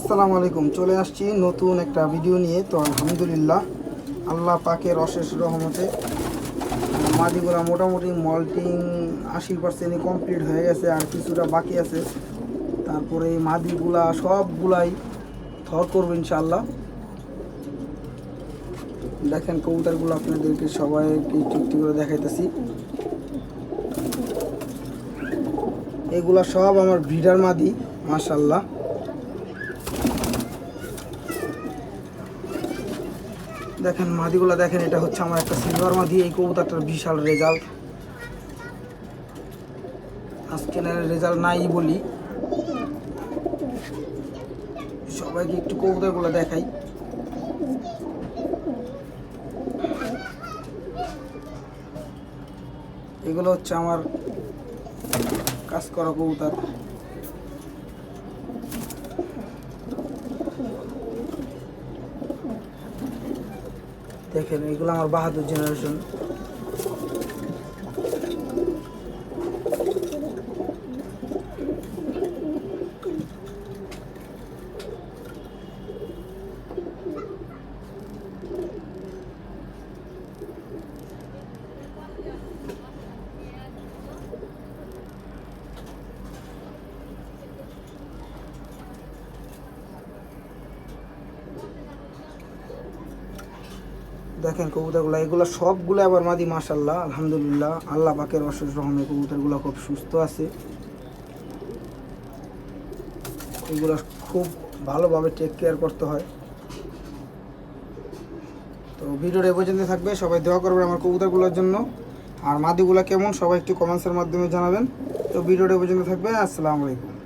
আসসালামু আলাইকুম। চলে আসছি নতুন একটা ভিডিও নিয়ে। তো আলহামদুলিল্লাহ আল্লাহ পাকের অশেষ রহমতে মাদিগুলা মোটামুটি মল্টিং 80% কমপ্লিট হয়ে গেছে, আর কিছুটা বাকি আছে। তারপরে এই মাদিগুলা সবগুলাই থর করবো ইনশাআল্লাহ। দেখেন কবুতরগুলো আপনাদেরকে সবাইকে একটু একটু করে দেখাইতেছি। এগুলা সব আমার ব্রিডার মাদি, মাশাআল্লাহ। দেখেন মাদিগুলা দেখেন, এটা হচ্ছে আমার একটা সিলভার মাদি। এই কবুতরটার বিশাল রেজাল্ট, আজকে রেজাল্ট নাই বলি, সবাইকে একটু কবুতরগুলো দেখাই। এগুলো হচ্ছে আমার কাজ করা কবুতর। দেখেন এগুলো আমার বাহাদুর জেনারেশন। দেখেন কবুতরগুলো, এগুলো সবগুলো আবার মাদি, মাশাআল্লাহ আলহামদুলিল্লাহ। আল্লাহ পাকের অশেষ রহমে কবুতরগুলো খুব সুস্থ আছে। এগুলো খুব ভালোভাবে টেক কেয়ার করতে হয়। তো ভিডিওটা এ পর্যন্ত থাকবে, সবাই দোয়া করবেন আমার কবুতরগুলোর জন্য। আর মাদিগুলো কেমন সবাই একটু কমেন্টসের মাধ্যমে জানাবেন। তো ভিডিওটা এ পর্যন্ত থাকবে। আসসালামু আলাইকুম।